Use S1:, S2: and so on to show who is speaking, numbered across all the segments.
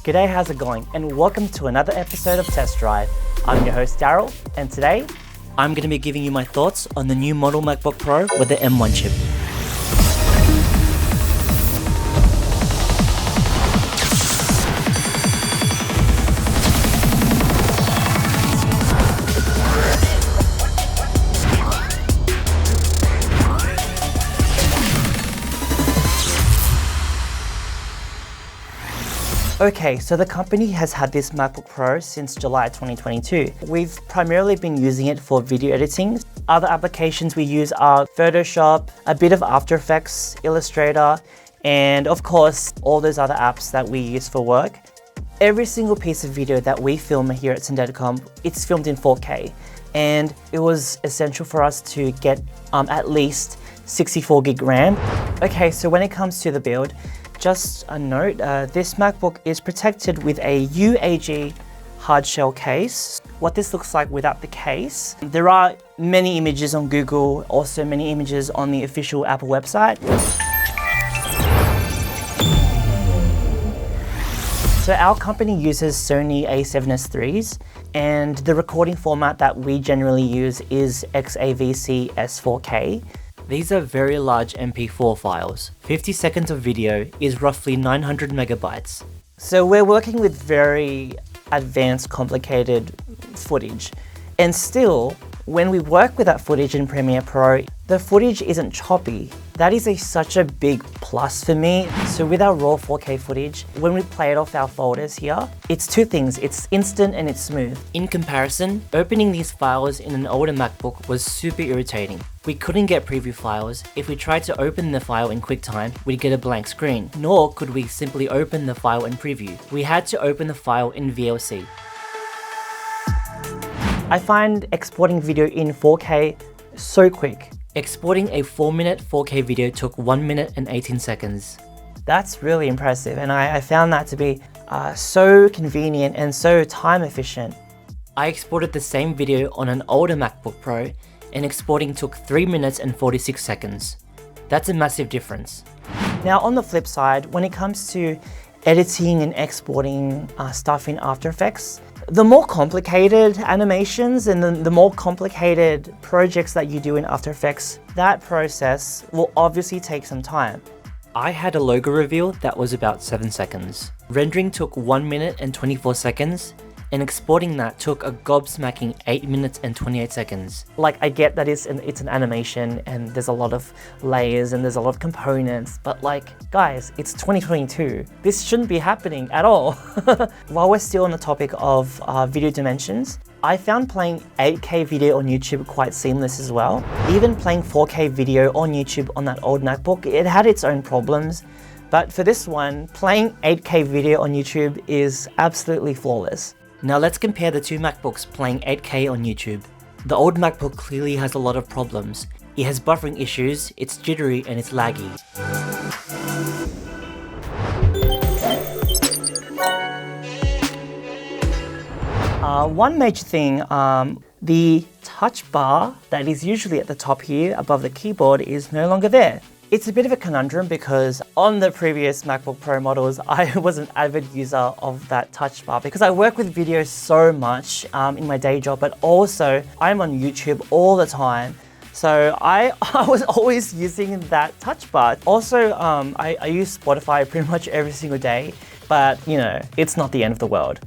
S1: G'day, how's it going? And welcome to another episode of Test Drive. I'm your host Daryl, and today I'm going to be giving you my thoughts on the new model MacBook Pro with the M1 chip. Okay, so the company has had this MacBook Pro since July 2022. We've primarily been using it for video editing. Other applications we use are Photoshop, a bit of After Effects, Illustrator, and of course, all those other apps that we use for work. Every single piece of video that we film here at Syndeticom, it's filmed in 4K. And it was essential for us to get at least 64 gig RAM. Okay, so when it comes to the build, just a note, this MacBook is protected with a UAG hardshell case. What this looks like without the case. There are many images on Google, also many images on the official Apple website. So our company uses Sony a7S IIIs, and the recording format that we generally use is XAVC S4K. These are very large MP4 files. 50 seconds of video is roughly 900 megabytes. So we're working with very advanced, complicated footage. And still, when we work with that footage in Premiere Pro, the footage isn't choppy. That is such a big plus for me. So with our raw 4K footage, when we play it off our folders here, it's two things. It's instant and it's smooth. In comparison, opening these files in an older MacBook was super irritating. We couldn't get preview files. If we tried to open the file in QuickTime, we'd get a blank screen. Nor could we simply open the file in preview. We had to open the file in VLC. I find exporting video in 4K so quick. Exporting a 4-minute 4K video took 1 minute and 18 seconds. That's really impressive, and I found that to be so convenient and so time efficient. I exported the same video on an older MacBook Pro, and exporting took 3 minutes and 46 seconds. That's a massive difference. Now on the flip side, when it comes to editing and exporting stuff in After Effects, the more complicated animations and the more complicated projects that you do in After Effects, that process will obviously take some time. I had a logo reveal that was about 7 seconds. Rendering took 1 minute and 24 seconds, and exporting that took a gobsmacking 8 minutes and 28 seconds. Like, I get that it's an animation and there's a lot of layers and there's a lot of components, but like, guys, it's 2022. This shouldn't be happening at all. While we're still on the topic of video dimensions, I found playing 8K video on YouTube quite seamless as well. Even playing 4K video on YouTube on that old MacBook, it had its own problems. But for this one, playing 8K video on YouTube is absolutely flawless. Now let's compare the two MacBooks playing 8K on YouTube. The old MacBook clearly has a lot of problems. It has buffering issues, it's jittery, and it's laggy. One major thing, the touch bar that is usually at the top here above the keyboard is no longer there. It's a bit of a conundrum because on the previous MacBook Pro models, I was an avid user of that touch bar because I work with video so much in my day job, but also I'm on YouTube all the time. So I was always using that touch bar. Also, I use Spotify pretty much every single day, but you know, it's not the end of the world.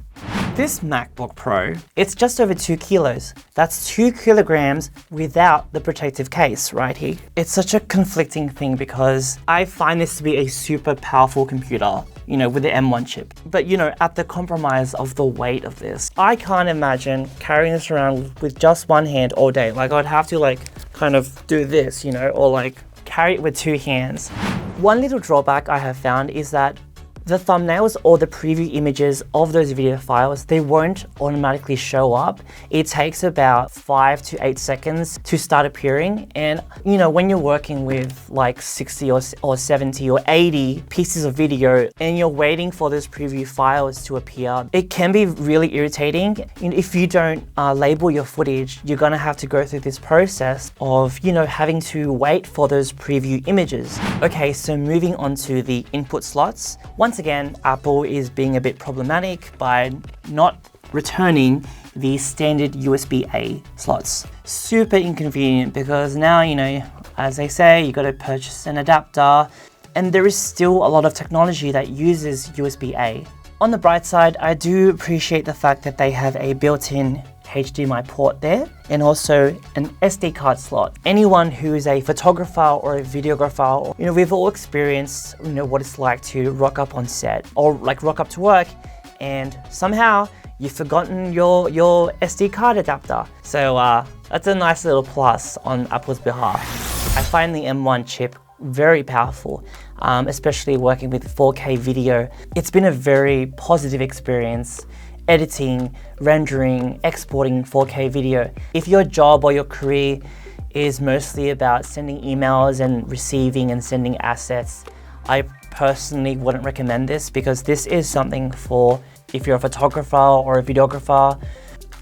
S1: This MacBook Pro, it's just over 2 kilos. That's 2 kilograms without the protective case right here. It's such a conflicting thing because I find this to be a super powerful computer, you know, with the M1 chip. But you know, at the compromise of the weight of this, I can't imagine carrying this around with just one hand all day. Like, I'd have to like kind of do this, you know, or like carry it with 2 hands. One little drawback I have found is that the thumbnails or the preview images of those video files, they won't automatically show up. It takes about 5 to 8 seconds to start appearing. And you know, when you're working with like 60 or 70 or 80 pieces of video and you're waiting for those preview files to appear, it can be really irritating. And if you don't label your footage, you're gonna have to go through this process of, you know, having to wait for those preview images. Okay, so moving on to the input slots. One once again, Apple is being a bit problematic by not returning the standard USB-A slots. Super inconvenient because now, you know, as they say, you got to purchase an adapter, and there is still a lot of technology that uses USB-A. On the bright side, I do appreciate the fact that they have a built-in HDMI port there and also an SD card slot. Anyone who is a photographer or a videographer, you know, we've all experienced, you know, what it's like to rock up on set or like rock up to work and somehow you've forgotten your SD card adapter. So that's a nice little plus on Apple's behalf. I find the M1 chip very powerful, especially working with 4K video. It's been a very positive experience editing, rendering, exporting 4K video. If your job or your career is mostly about sending emails and receiving and sending assets, I personally wouldn't recommend this because this is something for if you're a photographer or a videographer.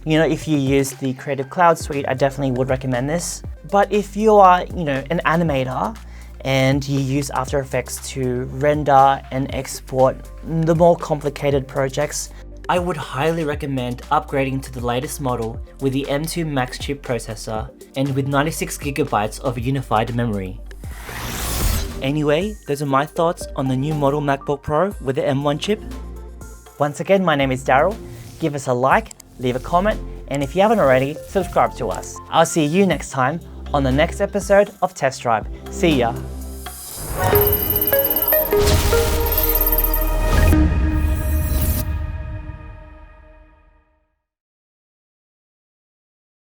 S1: You know, if you use the Creative Cloud suite, I definitely would recommend this. But if you are, you know, an animator and you use After Effects to render and export the more complicated projects, I would highly recommend upgrading to the latest model with the M2 Max chip processor and with 96 gigabytes of unified memory. Anyway, those are my thoughts on the new model MacBook Pro with the M1 chip. Once again, my name is Daryl. Give us a like, leave a comment, and if you haven't already, subscribe to us. I'll see you next time on the next episode of Test Drive. See ya.